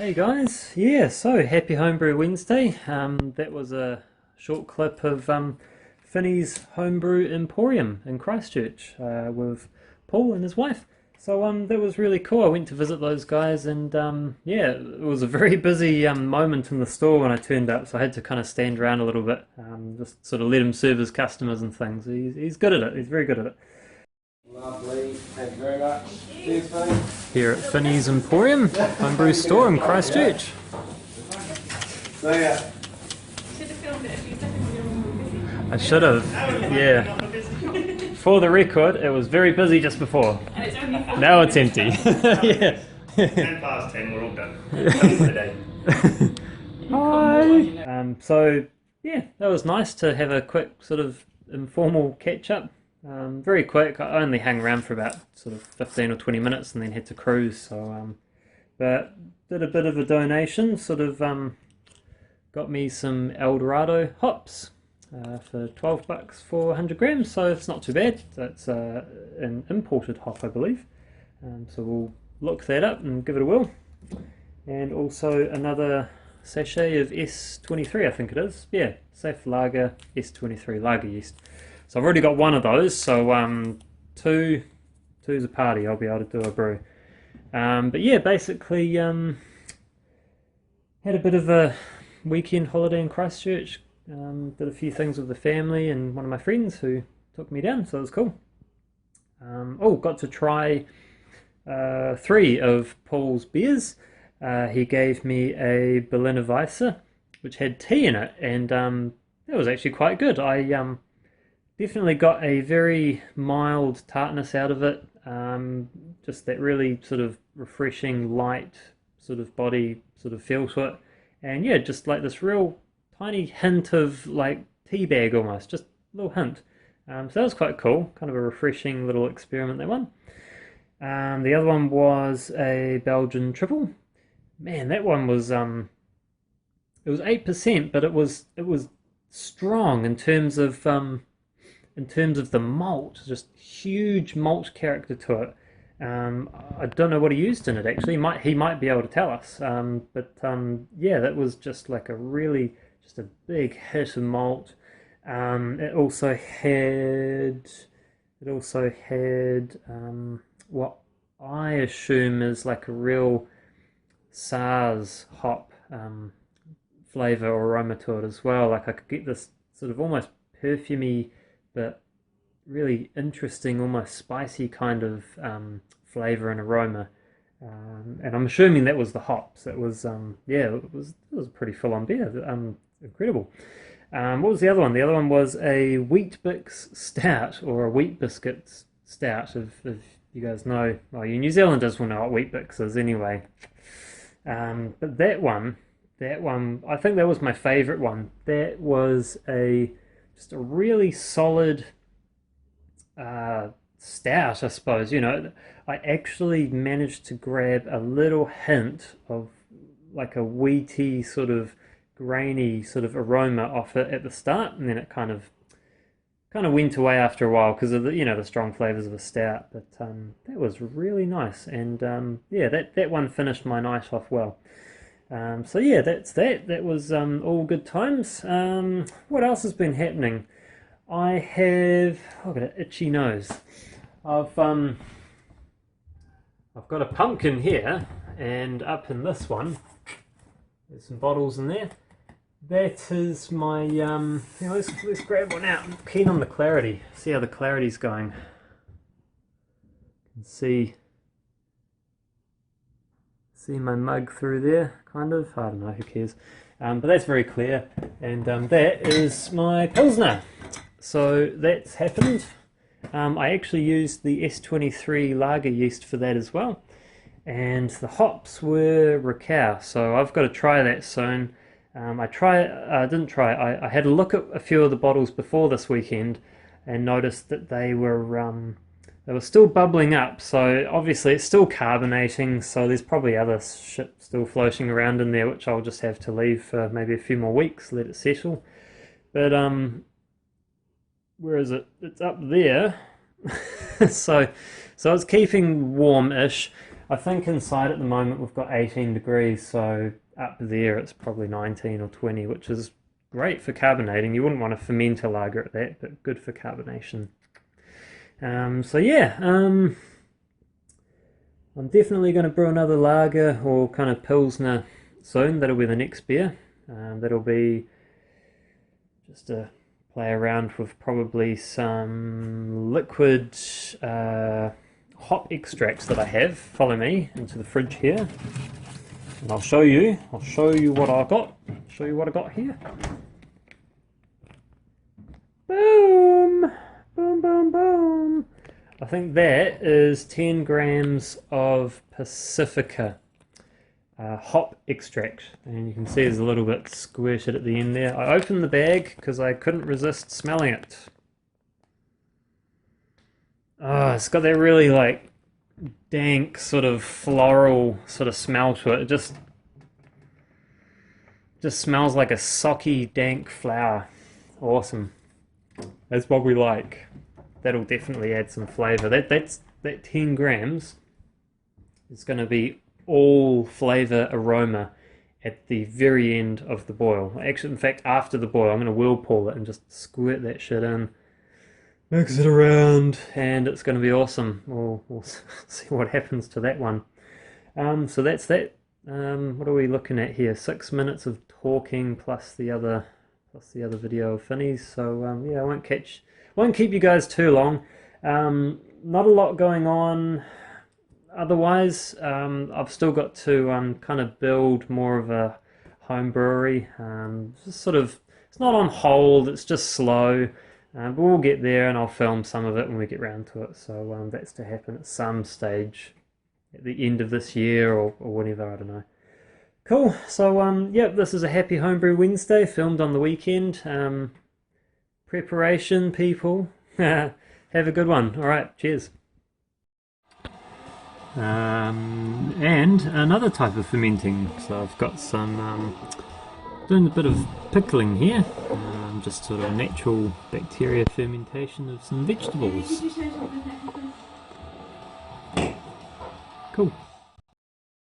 Hey guys, yeah, so happy Homebrew Wednesday. That was a short clip of Finney's Homebrew Emporium in Christchurch with Paul and his wife. So that was really cool. I went to visit those guys and yeah, it was a very busy moment in the store when I turned up, so I had to kind of stand around a little bit, just sort of let him serve his customers and things. He's good at it, he's very good at it. Lovely, thank you very much. Cheers, buddy. Here at Finney's Emporium, Homebrew store in Christchurch. So yeah. I should have, yeah. For the record, it was very busy just before. And it's only Now it's empty. Yeah. 10 past 10, we're all done. Done for the day. Hi. So yeah, that was nice to have a quick sort of informal catch up. Very quick. I only hung around for about sort of 15 or 20 minutes and then had to cruise. So, but did a bit of a donation. Sort of got me some Eldorado hops for $12 for 100 grams. So it's not too bad. That's an imported hop, I believe. So we'll look that up and give it a whirl. And also another sachet of S23, I think it is. Yeah, Safe Lager S23 lager yeast. So I've already got one of those, so two's a party. I'll be able to do a brew. But yeah, basically had a bit of a weekend holiday in Christchurch. Did a few things with the family and one of my friends who took me down, so it was cool. Got to try 3 of Paul's beers. He gave me a Berliner Weisse, which had tea in it, and that was actually quite good. I definitely got a very mild tartness out of it, just that really sort of refreshing, light sort of body sort of feel to it. And yeah, just like this real tiny hint of like tea bag almost, just a little hint. So that was quite cool, kind of a refreshing little experiment, that one. The other one was a Belgian triple. Man, that one was, it was 8%, but it was strong in terms of the malt, just huge malt character to it. I don't know what he used in it actually. He might be able to tell us. Yeah, that was just like just a big hit of malt. It also had what I assume is like a real SARS hop flavor or aroma to it as well. Like I could get this sort of almost perfumey but really interesting, almost spicy kind of flavor and aroma, and I'm assuming that was the hops. It was yeah, it was a pretty full-on beer. Incredible. What was the other one? The other one was a Wheat Bix Stout, or a Wheat Biscuits Stout. If you guys know, well, you New Zealanders will know what Wheat Bix is anyway. But that one, I think that was my favorite one. That was just a really solid stout, I suppose. You know, I actually managed to grab a little hint of like a wheaty sort of grainy sort of aroma off it at the start, and then it kind of went away after a while because of the strong flavors of a stout. But that was really nice, and yeah, that one finished my night off well. So yeah, that was all good times. What else has been happening? I've got an itchy nose. I've got a pumpkin here, and up in this one there's some bottles in there. That is my let's grab one out. I'm keen on the clarity. See how the clarity's going. You can see my mug through there, kind of. I don't know, who cares. But that's very clear. And that is my Pilsner. So that's happened. I actually used the S23 lager yeast for that as well. And the hops were Ricau, so I've got to try that soon. I had a look at a few of the bottles before this weekend and noticed that they were still bubbling up, so obviously it's still carbonating, so there's probably other shit still floating around in there, which I'll just have to leave for maybe a few more weeks, let it settle. But where is it? It's up there. so it's keeping warm-ish. I think inside at the moment we've got 18 degrees, so up there it's probably 19 or 20, which is great for carbonating. You wouldn't want to ferment a lager at that, but good for carbonation. So yeah, I'm definitely going to brew another lager or kind of pilsner soon. That'll be the next beer. That'll be just a play around with probably some liquid hop extracts that I have. Follow me into the fridge here, and I'll show you what I got. Show you what I got here. Boom, boom, boom, boom. I think that is 10 grams of Pacifica hop extract, and you can see there's a little bit squirted at the end there. I opened the bag because I couldn't resist smelling it. Oh, it's got that really like dank sort of floral sort of smell to it. It just smells like a socky dank flower. Awesome. That's what we like. That'll definitely add some flavour. That 10 grams is going to be all flavour aroma at the very end of the boil. Actually, in fact, after the boil, I'm going to whirlpool it and just squirt that shit in, mix it around, and it's going to be awesome. We'll see what happens to that one. So that's that. What are we looking at here? 6 minutes of talking plus the other video of Finney's. So yeah, I won't keep you guys too long. Not a lot going on. Otherwise, I've still got to kind of build more of a home brewery. Just sort of, it's not on hold, it's just slow, but we'll get there, and I'll film some of it when we get round to it. So that's to happen at some stage at the end of this year or whenever, I don't know. Cool. So yep, this is a happy Homebrew Wednesday, filmed on the weekend. Preparation, people. Have a good one. All right, cheers. And another type of fermenting. So I've got some doing a bit of pickling here, just sort of natural bacteria fermentation of some vegetables. Cool.